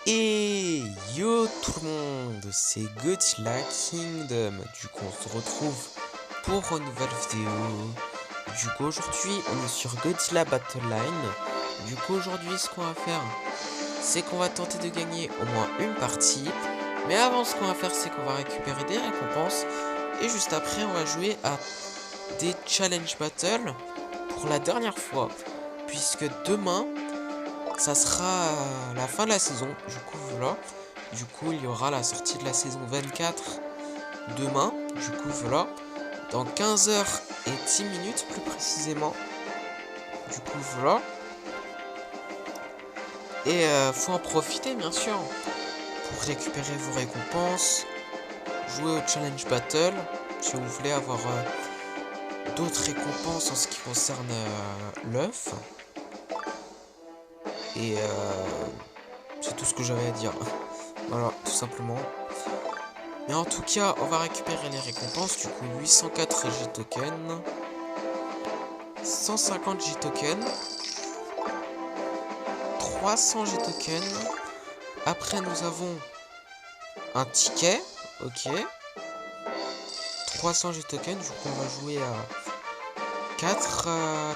Et yo tout le monde, c'est Godzilla Kingdom. Du coup, on se retrouve pour une nouvelle vidéo. Du coup, aujourd'hui, on est sur Godzilla Battle Line. Du coup, aujourd'hui, ce qu'on va faire, c'est qu'on va tenter de gagner au moins une partie. Mais avant, ce qu'on va faire, c'est qu'on va récupérer des récompenses. Et juste après, on va jouer à des challenge battles pour la dernière fois. Puisque demain, ça sera la fin de la saison. Du coup, voilà. Du coup, il y aura la sortie de la saison 24 demain. Du coup, voilà. Dans 15h10 plus précisément. Du coup, voilà. Et faut en profiter, bien sûr, pour récupérer vos récompenses, jouer au challenge battle, si vous voulez avoir d'autres récompenses en ce qui concerne l'œuf. Et c'est tout ce que j'avais à dire. Voilà, tout simplement. Mais en tout cas, on va récupérer les récompenses. Du coup, 804 J-tokens, 150 J-tokens, 300 J-tokens. Après, nous avons un ticket. Ok. 300 J-tokens. Du coup, on va jouer à 4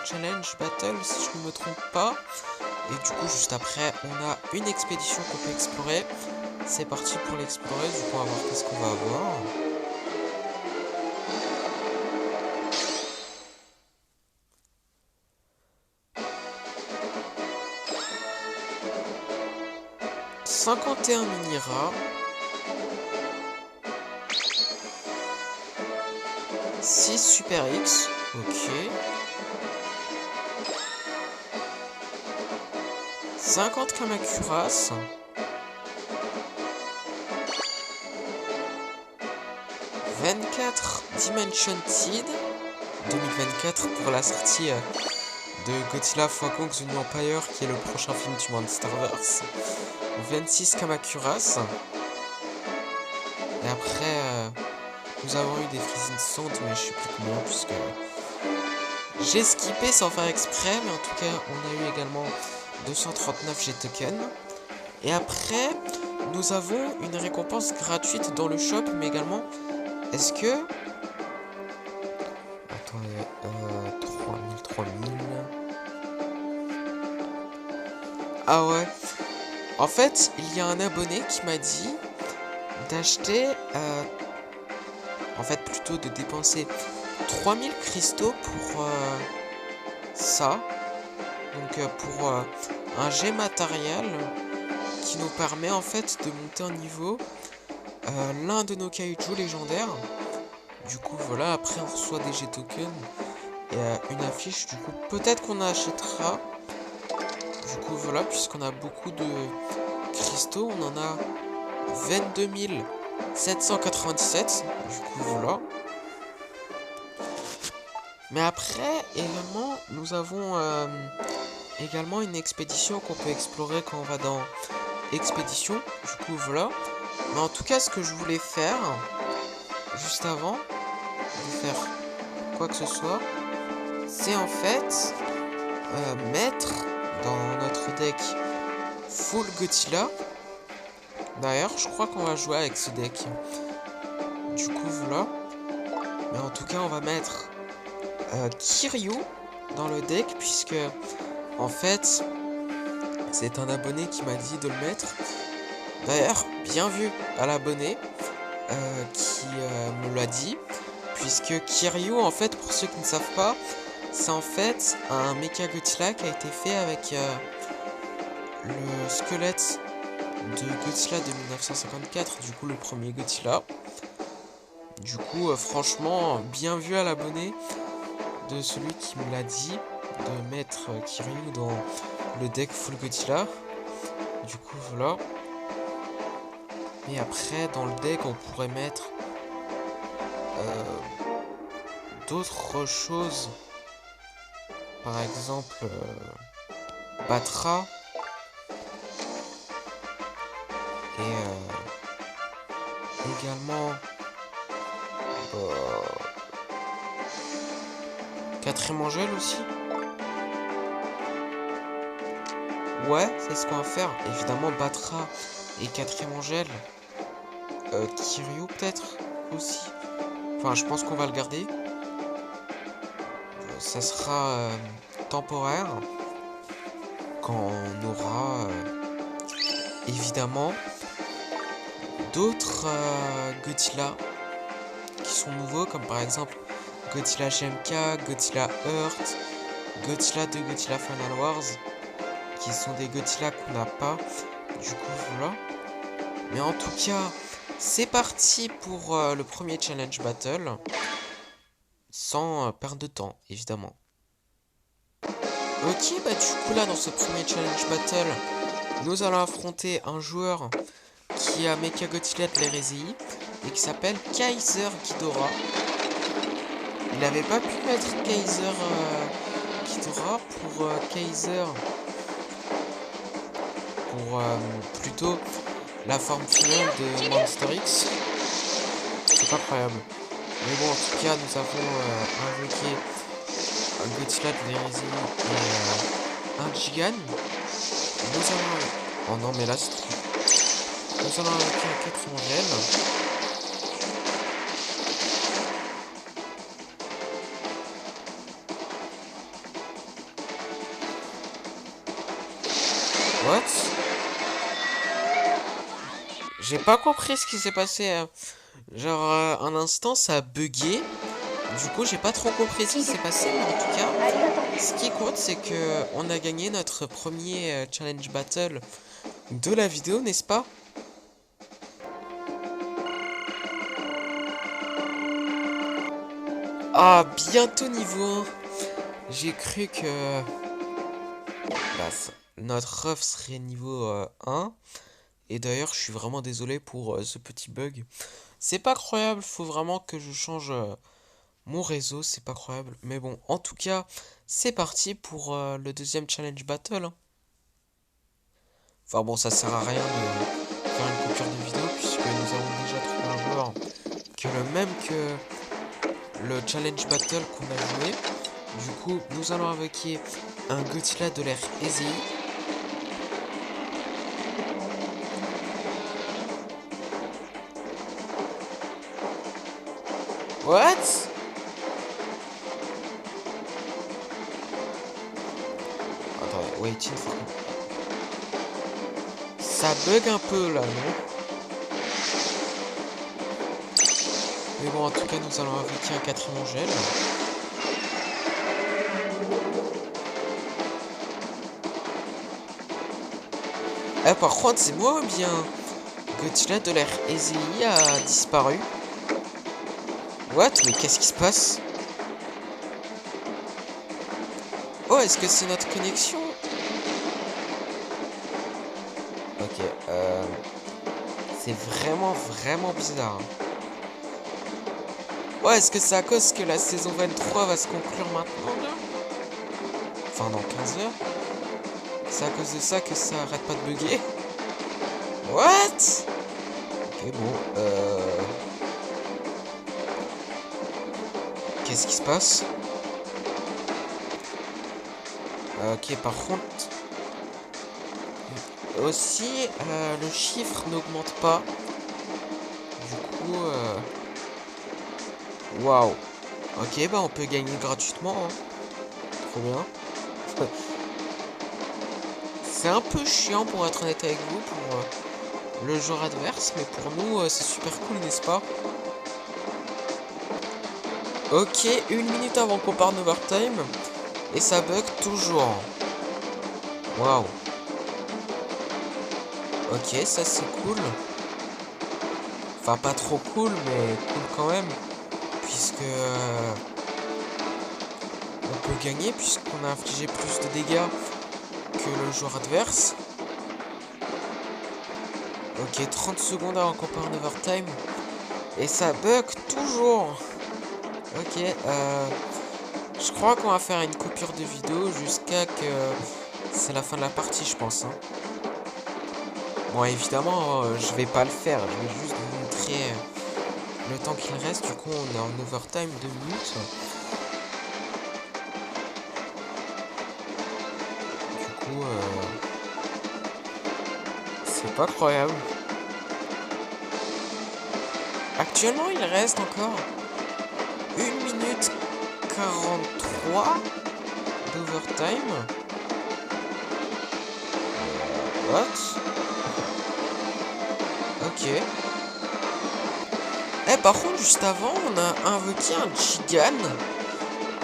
challenge battle, si je ne me trompe pas. Et du coup, juste après, on a une expédition qu'on peut explorer. C'est parti pour l'explorer. Du coup, on va voir qu'est-ce qu'on va avoir. « 51 mini-rats. 6 Super X. Ok. 50 Kamacuras. 24 Dimension Seed. 2024 pour la sortie de Godzilla x Kong The New Empire, qui est le prochain film du Monsterverse. 26 Kamacuras. Et après, nous avons eu des Freezing Sound, mais je sais plus combien, puisque j'ai skippé sans faire exprès. Mais en tout cas, on a eu également 239 G-tokens. Et après, nous avons une récompense gratuite dans le shop, mais également, est-ce que... Attendez, 3000. Ah ouais. En fait, il y a un abonné qui m'a dit d'acheter... en fait, plutôt de dépenser 3000 cristaux pour ça. Donc, pour un jet matériel qui nous permet en fait de monter en niveau l'un de nos kaiju légendaires. Du coup, voilà, après on reçoit des G-tokens et une affiche. Du coup, peut-être qu'on achètera. Du coup, voilà, puisqu'on a beaucoup de cristaux, on en a 22 797. Du coup, voilà. Mais après, également, nous avons également une expédition qu'on peut explorer quand on va dans expédition. Du coup, voilà. Mais en tout cas, ce que je voulais faire, juste avant de faire quoi que ce soit, c'est en fait mettre dans notre deck full Godzilla. D'ailleurs, je crois qu'on va jouer avec ce deck. Du coup, voilà. Mais en tout cas, on va mettre Kiryu dans le deck, puisque en fait, c'est un abonné qui m'a dit de le mettre. D'ailleurs, bien vu à l'abonné qui me l'a dit, puisque Kiryu, en fait, pour ceux qui ne savent pas, c'est en fait un Mecha Godzilla qui a été fait avec le squelette de Godzilla de 1954, du coup le premier Godzilla. Du coup, franchement, bien vu à l'abonné de celui qui me l'a dit de mettre Kiryu dans le deck full Godzilla. Du coup, voilà. Et après, dans le deck, on pourrait mettre d'autres choses. Par exemple, Batra. Et également... Quatrième Angèle aussi. Ouais, c'est ce qu'on va faire. Évidemment, Batra Et quatrième Angèle, Kiryu peut-être aussi. Enfin, je pense qu'on va le garder. Ça sera temporaire. Quand on aura évidemment d'autres Godzilla qui sont nouveaux, comme par exemple Godzilla GMK, Godzilla Earth, Godzilla de Godzilla Final Wars, qui sont des Godzilla qu'on n'a pas. Du coup, voilà. Mais en tout cas, c'est parti pour le premier challenge battle. Sans perdre de temps, évidemment. Ok, bah du coup là, dans ce premier challenge battle, nous allons affronter un joueur qui a Mechagodzilla de l'hérésie et qui s'appelle Kaiser Ghidorah. Il n'avait pas pu mettre Kaiser Ghidorah pour Kaiser, pour plutôt la forme finale de Monster X. C'est pas croyable. Mais bon, en tout cas, nous avons invoqué un Godzilla de l'hérésie et un Gigan. Nous allons... Oh non, mais là, c'est trop... Nous allons invoquer un 4 Angèle. What? J'ai pas compris ce qui s'est passé. Genre, un instant, ça a bugué. Du coup, j'ai pas trop compris ce qui s'est passé, mais en tout cas, ce qui compte, c'est que on a gagné notre premier challenge battle de la vidéo, n'est-ce pas? Ah, bientôt niveau 1. J'ai cru que bah, notre ref serait niveau 1. Et d'ailleurs, je suis vraiment désolé pour ce petit bug. C'est pas croyable, faut vraiment que je change mon réseau, c'est pas croyable. Mais bon, en tout cas, c'est parti pour le deuxième challenge battle. Hein. Enfin bon, ça sert à rien de faire une coupure de vidéo puisque nous avons déjà trouvé un joueur qui est le même que le challenge battle qu'on a joué. Du coup, nous allons invoquer un Godzilla de l'ère Easy. What? Attends, wait, ça bug un peu là, non? Mais bon, en tout cas, nous allons invoquer un 4 Angèle. Ah, par contre, c'est moi ou bien Godzilla de l'ère Easy a disparu? What? Mais qu'est-ce qui se passe? Oh, est-ce que c'est notre connexion? Ok, c'est vraiment bizarre. Ouais, est-ce que c'est à cause que la saison 23 va se conclure maintenant, là? Enfin, dans 15 heures? C'est à cause de ça que ça arrête pas de bugger? What? Ok, bon, qu'est-ce qui se passe? Ok, par contre... Aussi, le chiffre n'augmente pas. Du coup, waouh. Ok, bah on peut gagner gratuitement. Hein. Trop bien. C'est un peu chiant pour être honnête avec vous, pour le joueur adverse, mais pour nous, c'est super cool, n'est-ce pas? Ok, 1 minute avant qu'on parte en overtime. Et ça bug toujours. Waouh. Ok, ça c'est cool. Enfin, pas trop cool, mais cool quand même. Puisque... on peut gagner, puisqu'on a infligé plus de dégâts que le joueur adverse. Ok, 30 secondes avant qu'on part en overtime. Et ça bug toujours. Ok, je crois qu'on va faire une coupure de vidéo jusqu'à que c'est la fin de la partie, je pense. Hein. Bon, évidemment, je vais pas le faire. Je vais juste vous montrer le temps qu'il reste. Du coup, on est en overtime 2 minutes. Du coup, C'est pas croyable. Actuellement, il reste encore 1 minute 43 d'overtime. What? Ok. Eh, par contre, juste avant, on a invoqué un Jigan.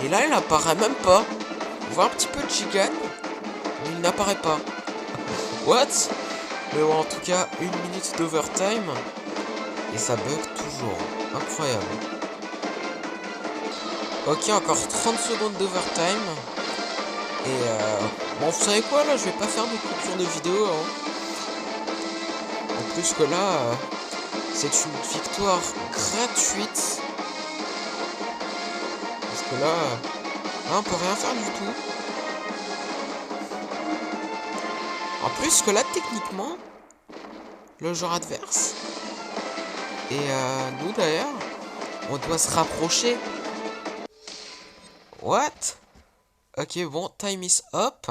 Et là, il apparaît même pas. On voit un petit peu de Jigan, mais il n'apparaît pas. What? Mais bon, en tout cas, 1 minute d'overtime. Et ça bug toujours. Incroyable. Ok, encore 30 secondes d'overtime. Et bon, vous savez quoi, là, je vais pas faire de coupure de vidéo. Hein. En plus que là, c'est une victoire gratuite. Parce que là, on peut rien faire du tout. En plus que là, techniquement, le joueur adverse et nous d'ailleurs, on doit se rapprocher. What? Ok, bon, time is up.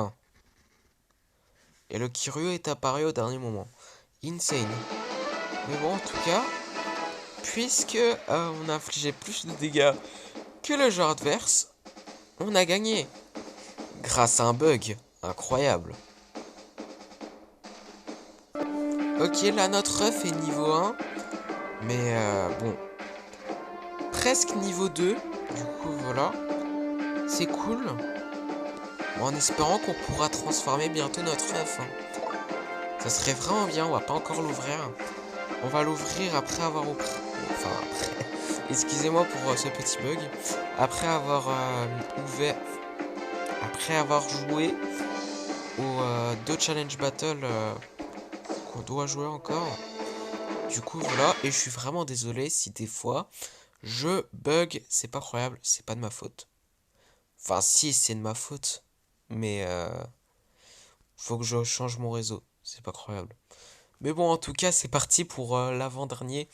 Et le Kiryu est apparu au dernier moment. Insane. Mais bon, en tout cas, puisque on a infligé plus de dégâts que le joueur adverse, on a gagné. Grâce à un bug incroyable. Ok, là notre ref est niveau 1. Mais bon, presque niveau 2. Du coup, voilà. C'est cool. Bon, en espérant qu'on pourra transformer bientôt notre ref. Hein. Ça serait vraiment bien, on va pas encore l'ouvrir. On va l'ouvrir après avoir... Enfin, après... Excusez-moi pour ce petit bug. Après avoir ouvert... Après avoir joué aux 2 challenge battle qu'on doit jouer encore. Du coup, voilà. Et je suis vraiment désolé si des fois je bug. C'est pas croyable, c'est pas de ma faute. Enfin, si, c'est de ma faute. Mais faut que je change mon réseau. C'est pas croyable. Mais bon, en tout cas, c'est parti pour l'avant-dernier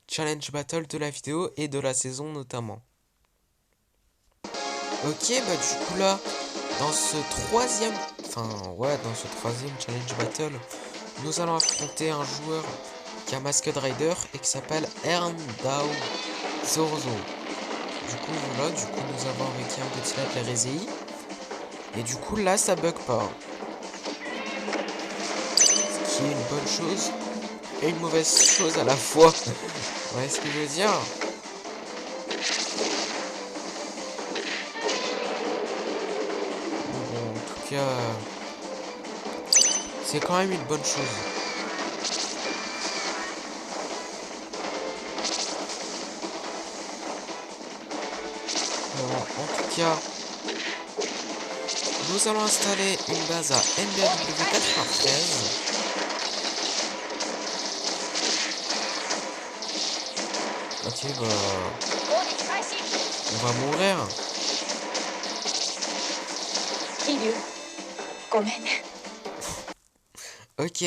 challenge battle de la vidéo et de la saison notamment. Ok, bah du coup là, dans ce troisième... Enfin, ouais, dans ce troisième challenge battle, nous allons affronter un joueur qui a Masked Rider et qui s'appelle Erndao Zorzo. Du coup, voilà, du coup, nous avons avec un petit lac la Rezei. Et du coup, là, ça bug pas. Ce qui est une bonne chose et une mauvaise chose à la fois. Vous voyez ce que je veux dire? Bon, en tout cas, c'est quand même une bonne chose. Bon, en tout cas, nous allons installer une base à NBAW 93. Ok, bah... on va mourir. Ok,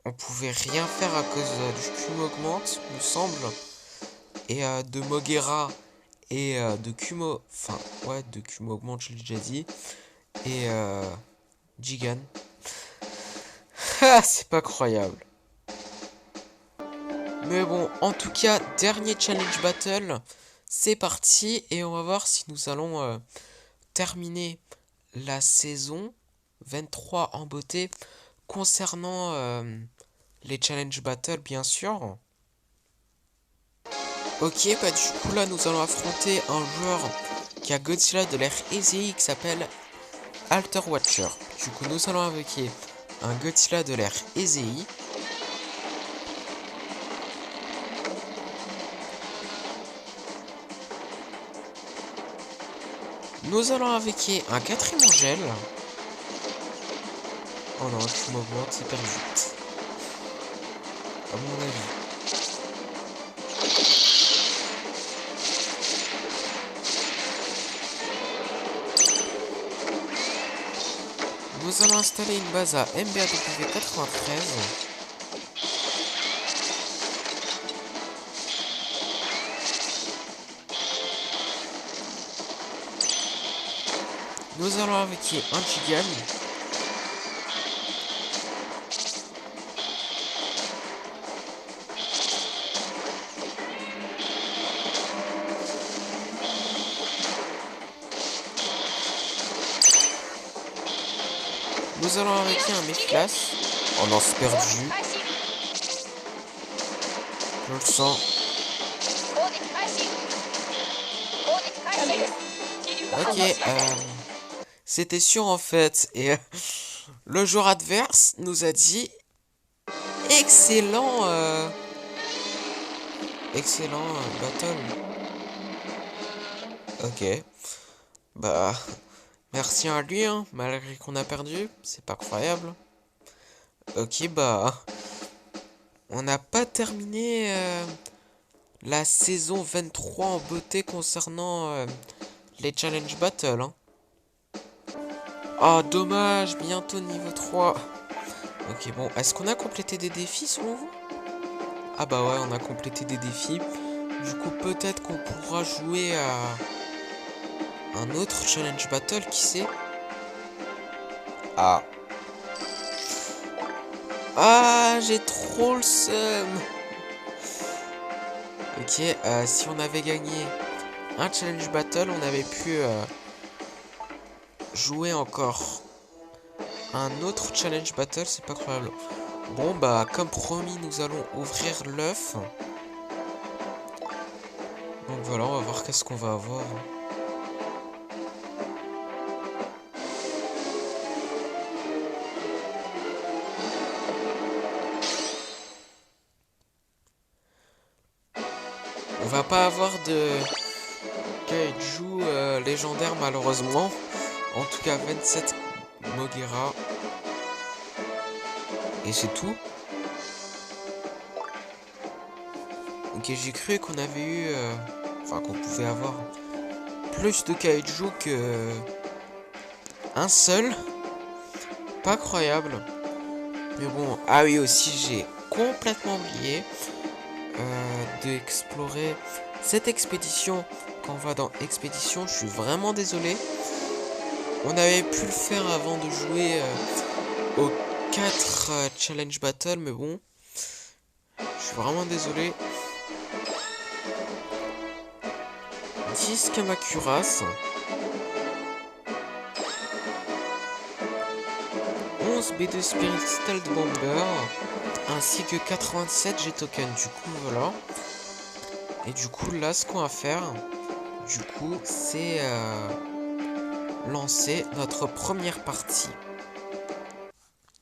on pouvait rien faire à cause du Kumo augmente, me semble. Et de Mogera et de Kumo... Enfin, ouais, de Kumo augmente, je l'ai déjà dit. Et Jigan. Ah, c'est pas croyable. Mais bon, en tout cas, dernier challenge battle. C'est parti. Et on va voir si nous allons terminer la saison 23 en beauté. Concernant les challenge battle, bien sûr. Ok, bah du coup là, nous allons affronter un joueur qui a Godzilla de l'ère Easy qui s'appelle Alter Watcher. Du coup, nous allons invoquer un Godzilla de l'ère Easy. Nous allons invoquer un 4ème Angèle. Oh non, je m'augmente, c'est perdu. À mon avis. Nous allons installer une base à MBAW 93. Nous allons invoquer un Jigan. nous allons avec un Méphilas. Oh non, c'est perdu. Je le sens. Ok, c'était sûr en fait. Et le joueur adverse nous a dit excellent, excellent battle. Ok, bah merci à lui, hein, malgré qu'on a perdu, c'est pas incroyable. Ok, bah on n'a pas terminé la saison 23 en beauté concernant les challenge battle. Hein. Oh dommage, bientôt niveau 3. Ok, bon, est-ce qu'on a complété des défis selon vous? Ah bah ouais, on a complété des défis. Du coup, peut-être qu'on pourra jouer à un autre challenge battle, qui sait? Ah. Ah, j'ai trop le seum. Ok, si on avait gagné un challenge battle, on avait pu jouer encore un autre challenge battle, c'est pas croyable. Bon, bah, comme promis, nous allons ouvrir l'œuf. Donc voilà, on va voir qu'est-ce qu'on va avoir. On va pas avoir de kaiju légendaire malheureusement. En tout cas 27 Moguera. Et c'est tout. Ok, j'ai cru qu'on avait eu... enfin qu'on pouvait avoir plus de kaiju que... un seul. Pas croyable. Mais bon, ah oui aussi j'ai complètement oublié d'explorer cette expédition. Quand on va dans expédition, je suis vraiment désolé. On avait pu le faire avant de jouer aux 4 challenge battle, mais bon, je suis vraiment désolé. 10 Kamakuras, 11 B2 Spirit Stealth Bomber, ainsi que 87 G-Token. Du coup, voilà. Et du coup, là, ce qu'on va faire, du coup, c'est lancer notre première partie.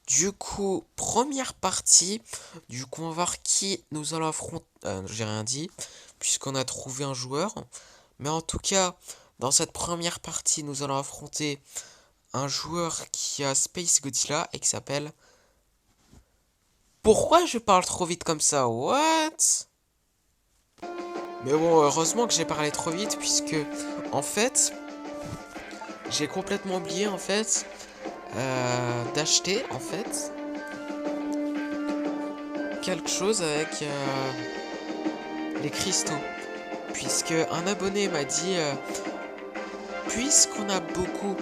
Du coup, première partie. Du coup, on va voir qui nous allons affronter. J'ai rien dit, puisqu'on a trouvé un joueur. Mais en tout cas, dans cette première partie, nous allons affronter un joueur qui a Space Godzilla et qui s'appelle... Pourquoi je parle trop vite comme ça? What? Mais bon, heureusement que j'ai parlé trop vite, puisque, en fait, j'ai complètement oublié, en fait, d'acheter, en fait, quelque chose avec les cristaux. Puisque un abonné m'a dit, puisqu'on a beaucoup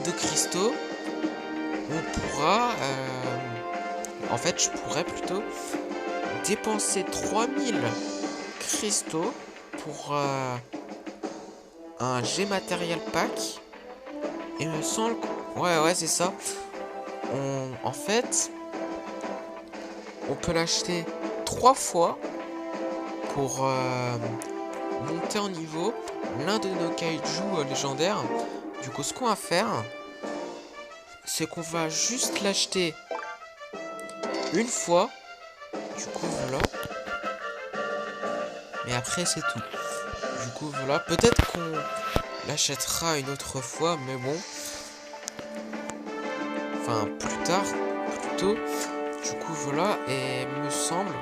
de cristaux, on pourra, en fait, je pourrais plutôt dépenser 3000 cristaux pour un G Material Pack. Et me semble... Ouais, c'est ça. En fait, on peut l'acheter 3 fois pour monter en niveau l'un de nos kaiju légendaires. Du coup, ce qu'on va faire, c'est qu'on va juste l'acheter une fois. Du coup, voilà. Mais après, c'est tout. Du coup, voilà. Peut-être qu'on l'achètera une autre fois, mais bon. Enfin, plus tard, plutôt. Du coup, voilà. Et il me semble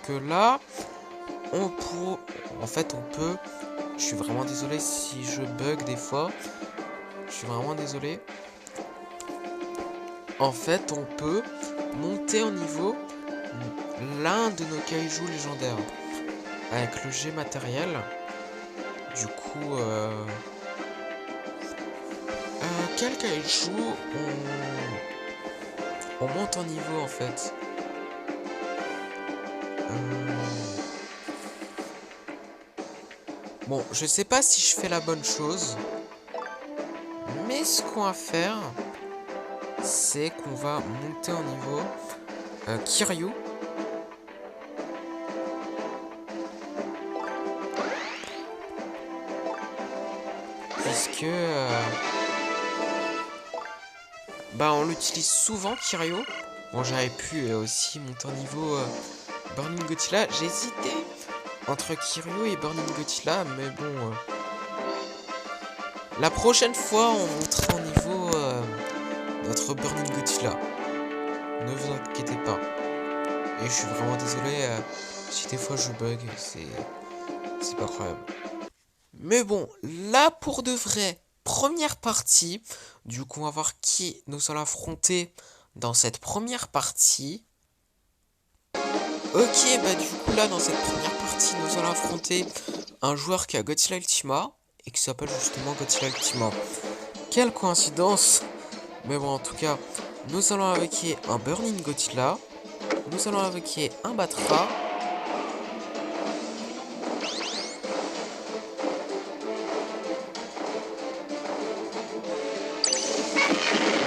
que là, on peut... En fait, on peut... Je suis vraiment désolé si je bug des fois. Je suis vraiment désolé. En fait, on peut monter en niveau l'un de nos kaiju légendaires. Avec le G matériel. Du coup, quel kaiju on monte en niveau en fait. Bon, je sais pas si je fais la bonne chose. Mais ce qu'on va faire, c'est qu'on va monter en niveau Kiryu. Puisque bah on l'utilise souvent Kiryu. Bon, j'aurais pu aussi monter en niveau Burning Godzilla. J'ai hésité entre Kiryu et Burning Godzilla, mais bon, la prochaine fois on montera en niveau notre Burning Godzilla. Ne vous inquiétez pas. Et je suis vraiment désolé si des fois je bug, c'est pas incroyable. Mais bon, là pour de vrai, première partie. Du coup, on va voir qui nous allons affronter dans cette première partie. Ok, bah du coup là, dans cette première partie, nous allons affronter un joueur qui a Godzilla Ultima et qui s'appelle justement Godzilla Ultima. Quelle coïncidence! Mais bon, en tout cas, nous allons invoquer un Burning Godzilla. Nous allons invoquer un Batra.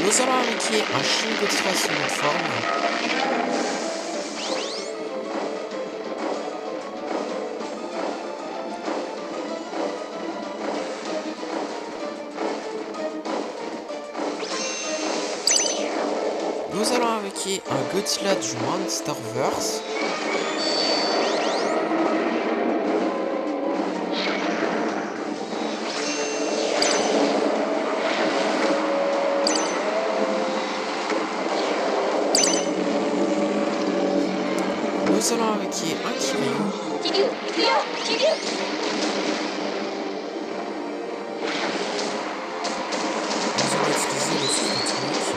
Nous allons invoquer un Shin Godzilla sous notre forme. Nous allons invoquer un Godzilla du Monsterverse. Nous allons invoquer un Kiryu. Nous allons utiliser le souffle atomique.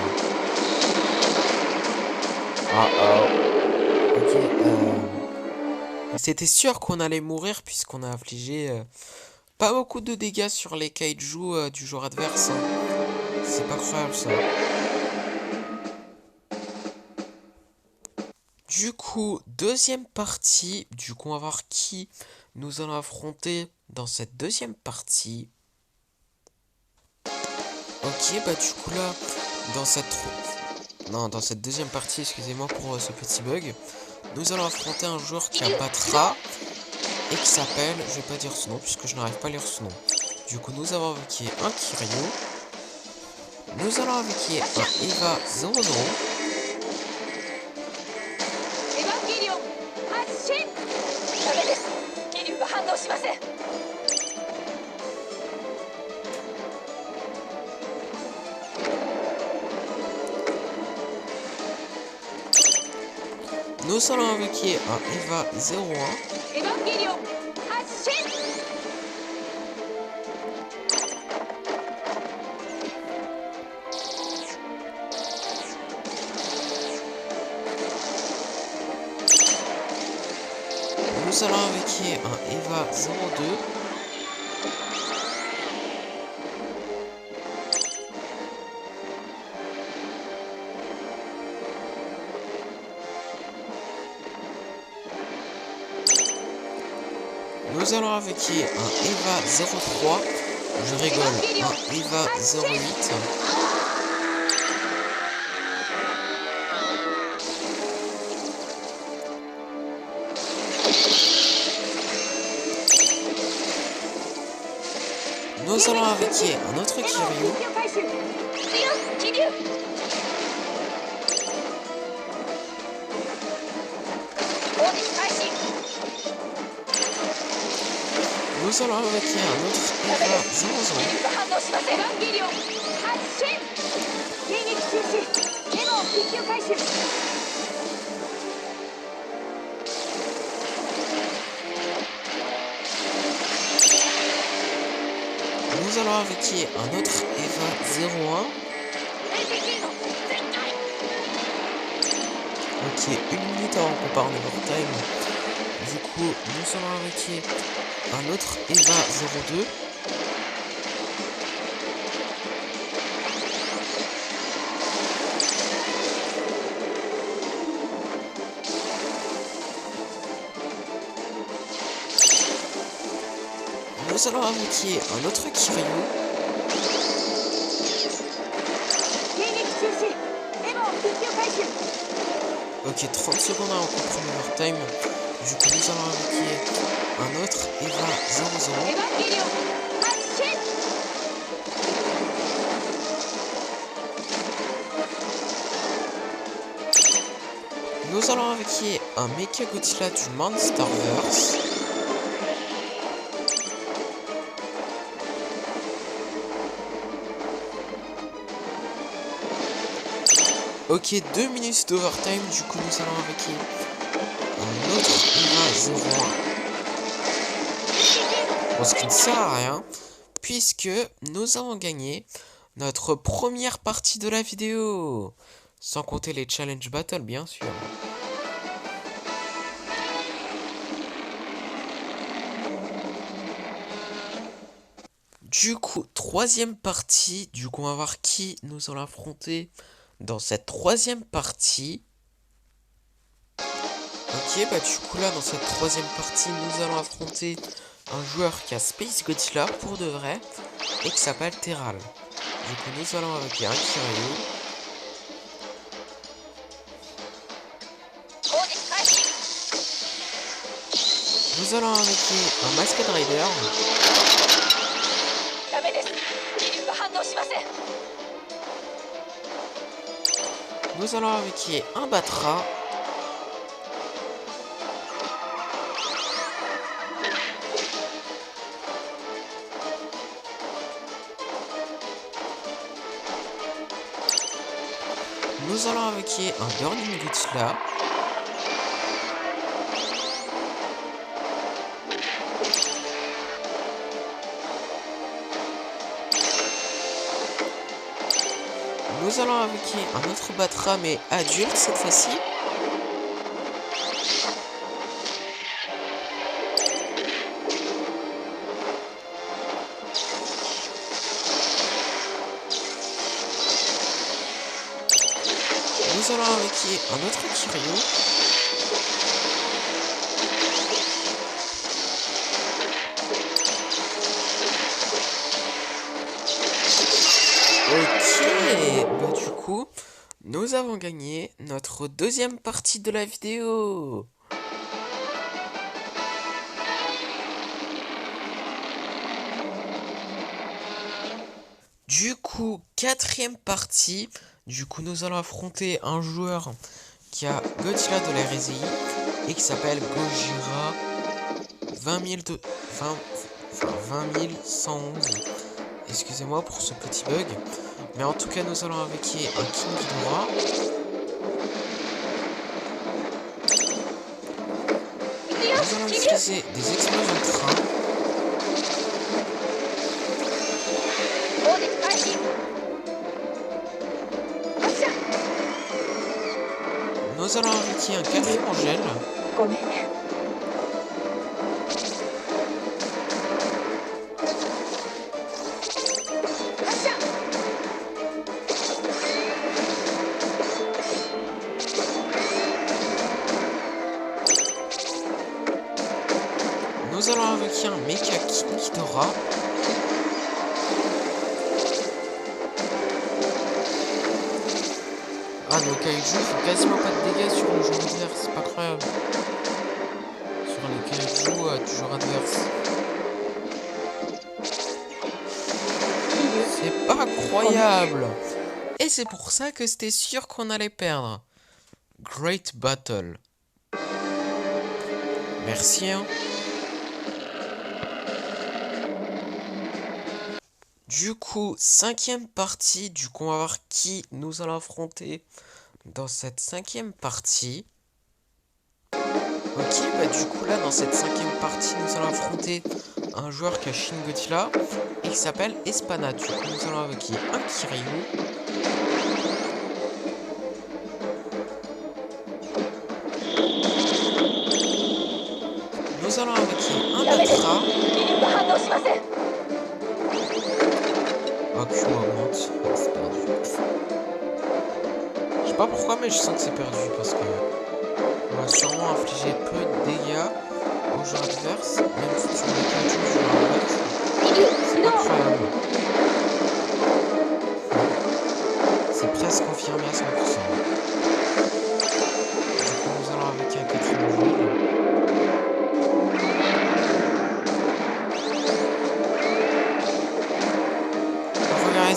Ok, c'était sûr qu'on allait mourir puisqu'on a infligé pas beaucoup de dégâts sur les kaiju du joueur adverse. Hein. C'est pas croyable ça. Du coup, deuxième partie. Du coup, on va voir qui nous allons affronter dans cette deuxième partie. Ok, bah du coup là, dans cette deuxième partie, excusez-moi pour ce petit bug, nous allons affronter un joueur qui a Batra et qui s'appelle, je vais pas dire son nom puisque je n'arrive pas à lire son nom. Du coup, nous avons invoqué un Kiryu. Nous allons invoquer un Eva 00. Nous allons invoquer un Eva 01. Nous allons invoquer un Eva 02. Nous allons invoquer un Eva 03. Je rigole, un Eva 08. Nous allons invoquer un autre Kiryu. Nous allons invoquer un autre Eva 00. Nous allons invoquer un autre Eva 01. Ok, 1 minute avant qu'on part en overtime. Du coup, nous allons invoquer un autre Eva 02. Nous allons invoquer un autre Kiryu. Ok, 30 secondes avant qu'on prenne l'overtime. Du coup, nous allons invoquer un autre Eva 00. Nous allons invoquer un Mecha Godzilla du Monsterverse. Ok, 2 minutes d'overtime, du coup nous allons invoquer un autre Eva 01. Bon, ce qui ne sert à rien, puisque nous avons gagné notre première partie de la vidéo. Sans compter les challenge battles, bien sûr. Du coup, troisième partie. Du coup, on va voir qui nous allons affronter dans cette troisième partie. Ok, bah du coup là, dans cette troisième partie, nous allons affronter un joueur qui a Space Godzilla pour de vrai et qui s'appelle Terral. Du coup, nous allons avec un Kiryu. Nous allons avec un Masked Rider. Nous allons avec un Batra. Nous allons avec un Burning Godzilla. Nous allons invoquer un autre Batra, mais adulte cette fois-ci. Nous allons invoquer un autre Kiryu. Ok, bah du coup, nous avons gagné notre deuxième partie de la vidéo. Du coup, quatrième partie. Du coup, nous allons affronter un joueur qui a Godzilla de la RSI et qui s'appelle Gojira 20111. Excusez-moi pour ce petit bug. Mais en tout cas, nous allons invoquer un King Ghidorah. Nous allons utiliser des explosions de train. Nous allons invoquer un quatrième Angèle. Nous allons invoquer un Mecha King Ghidorah. Ah, nos kaiju font quasiment pas de dégâts sur le joueur adverse, c'est pas incroyable. Sur les kaiju du joueur adverse. C'est pas incroyable. Et c'est pour ça que c'était sûr qu'on allait perdre. Great Battle. Merci, hein. Du coup, cinquième partie. Du coup, on va voir qui nous allons affronter dans cette cinquième partie. Ok, bah du coup là, dans cette cinquième partie, nous allons affronter un joueur qui a Shin Godzilla et qui s'appelle Espana. Du coup, nous allons invoquer un Kiryu. Nous allons invoquer un Batra. Ah, Q augmente. C'est perdu. Je sais pas pourquoi, mais je sens que c'est perdu parce que on va sûrement infliger peu de dégâts au joueur adverse, même si sur les kaiju du joueur adverse. C'est incroyable. C'est presque confirmé à 100%.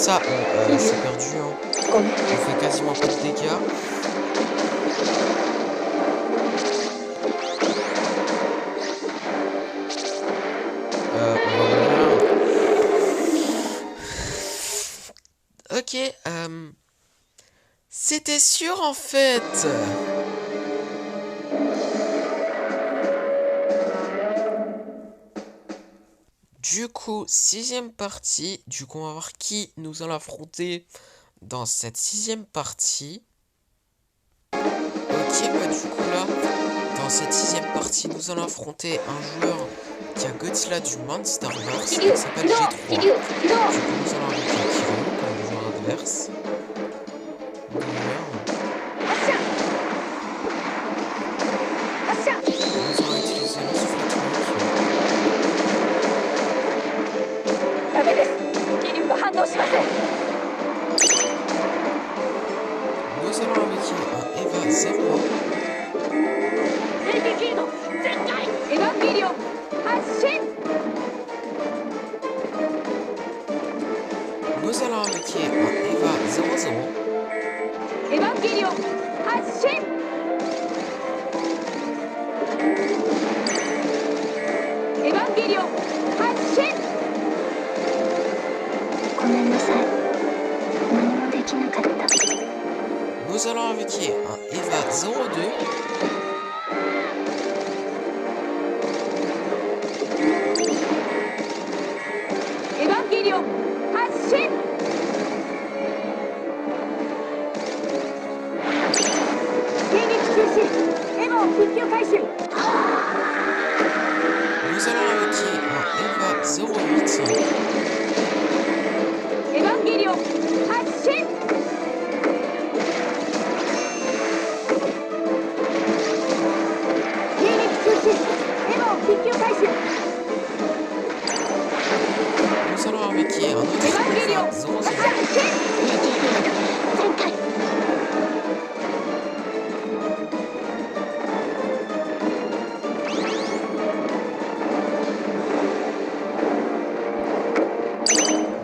ça, bon, c'est perdu, hein. On fait quasiment pas de dégâts. Ok, c'était sûr en fait. Du coup, sixième partie. Du coup, on va voir qui nous allons affronter dans cette sixième partie. Ok, bah du coup là, dans cette sixième partie, nous allons affronter un joueur qui a Godzilla du Monsterverse, qui s'appelle G3. Du coup, nous allons affronter Kiryu comme le joueur adverse. Nous allons utiliser le souffle atomique. Nous allons avec un Eva 0. Nous allons avec un Eva 00. Nous allons avec un Eva 02. Nous allons avec un Eva 08. Nous allons avec un autre Eva 00.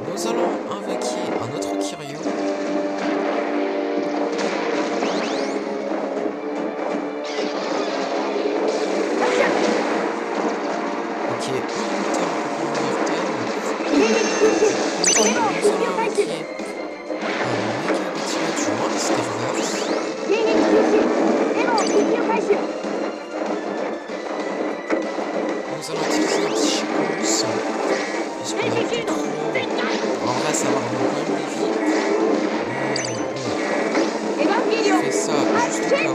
Nous allons invoquer un autre Kiryu. Ok, nous allons invoquer un Mega Godzilla du Monsterverse. Nous allons utiliser un petit Chikorus. Parce qu'on a plus trop... En vrai, ça va vraiment quand même des vies. Mais bon. Je fais ça juste au cas où.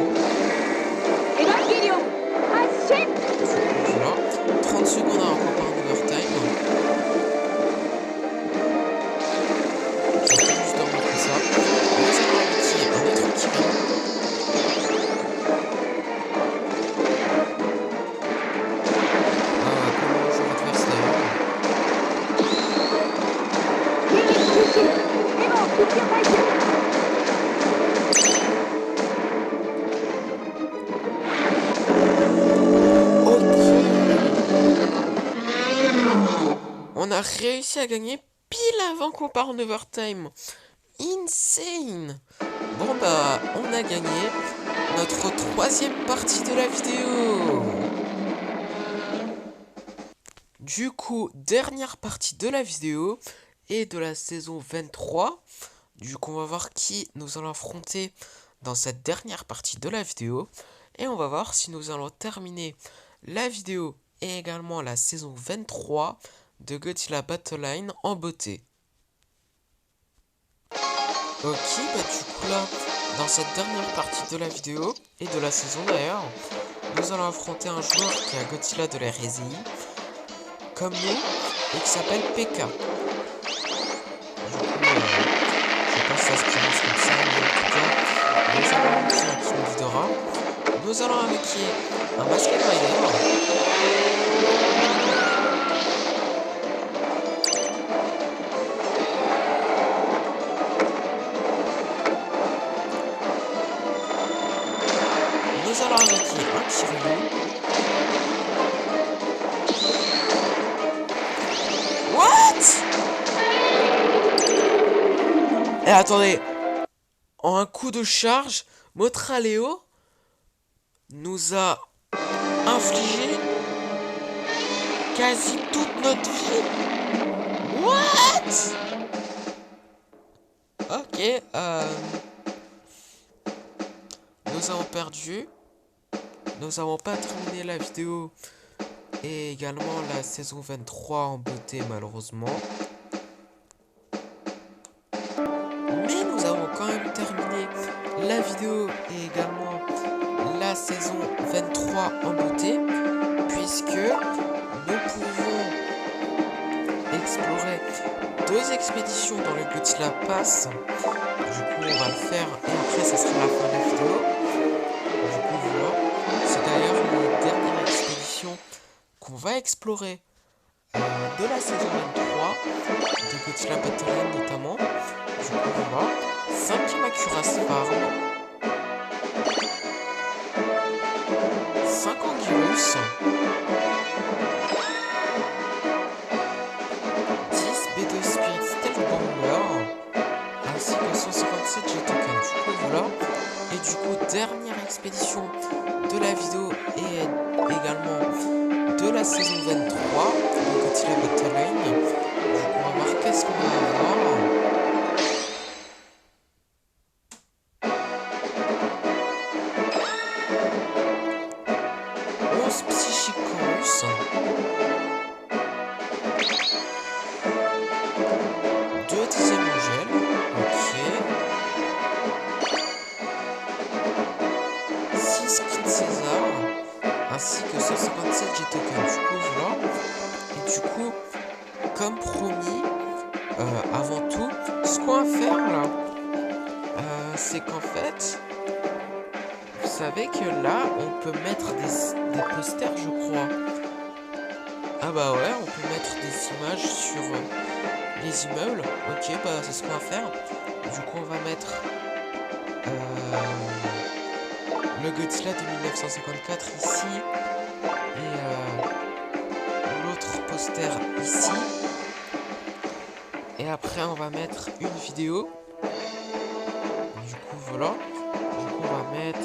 Voilà. 30 secondes à encore par un overtime. Je vais juste remarquer ça. Nous allons avec un autre Kiryu. Comment je retraverse d'ailleurs. On a réussi à gagner pile avant qu'on part en overtime. Insane. Bon bah, on a gagné notre troisième partie de la vidéo. Du coup, dernière partie de la vidéo et de la saison 23. Du coup, on va voir qui nous allons affronter dans cette dernière partie de la vidéo. Et on va voir si nous allons terminer la vidéo et également la saison 23 de Godzilla Battle Line en beauté. Ok, bah du coup là, dans cette dernière partie de la vidéo, et de la saison d'ailleurs, nous allons affronter un joueur qui a Godzilla de la RSI, comme nous, et qui s'appelle PK. Du coup, je sais pas si ça se prononce comme ça, mais en tout cas, nous allons lancer un King Ghidorah. Nous allons avec un Masked Rider. Nous allons avec un Kiryu. What? Et attendez, en un coup de charge, Motraleo nous a infligé quasi toute notre vie. What? Ok, nous avons perdu. Nous avons pas terminé la vidéo et également la saison 23 en beauté malheureusement. Mais nous avons quand même terminé la vidéo et également la saison 23 en beauté, puisque nous pouvons explorer 2 expéditions dans le Godzilla Pass. Du coup on va le faire et après ça sera la fin de la vidéo. Du coup voilà, c'est d'ailleurs les dernières expéditions qu'on va explorer de la saison 23 de Godzilla Battle Line notamment. Du coup voilà, 5e Akuras Farm, 5 Anguirus, 10 B2 Spirit Stealth Bomber, ainsi que 157 G-Token. Du coup voilà, et du coup dernière expédition de la vidéo et également de la saison 23 de Godzilla Battle Line. Du coup on va voir qu'est-ce qu'on va avoir. Psychicorus, 2 10e Angel, ok, 6 Kid César, ainsi que 157 G-Token. Du coup voilà, et du coup comme promis, avant tout, ce qu'on va faire là, c'est qu'en fait, vous savez que là on peut mettre des posters je crois. Ah bah ouais, on peut mettre des images sur les immeubles. Ok, bah c'est ce qu'on va faire. Du coup on va mettre le Godzilla de 1954 ici et l'autre poster ici. Et après on va mettre une vidéo. Du coup voilà. Du coup on va mettre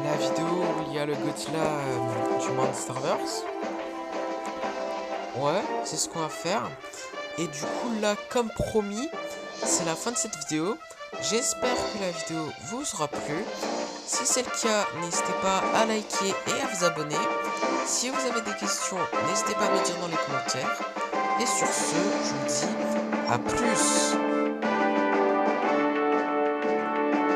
la vidéo où il y a le Godzilla du Monsterverse. Ouais, c'est ce qu'on va faire. Et du coup là, comme promis, c'est la fin de cette vidéo. J'espère que la vidéo vous aura plu. Si c'est le cas, n'hésitez pas à liker et à vous abonner. Si vous avez des questions, n'hésitez pas à me dire dans les commentaires. Et sur ce, je vous dis à plus.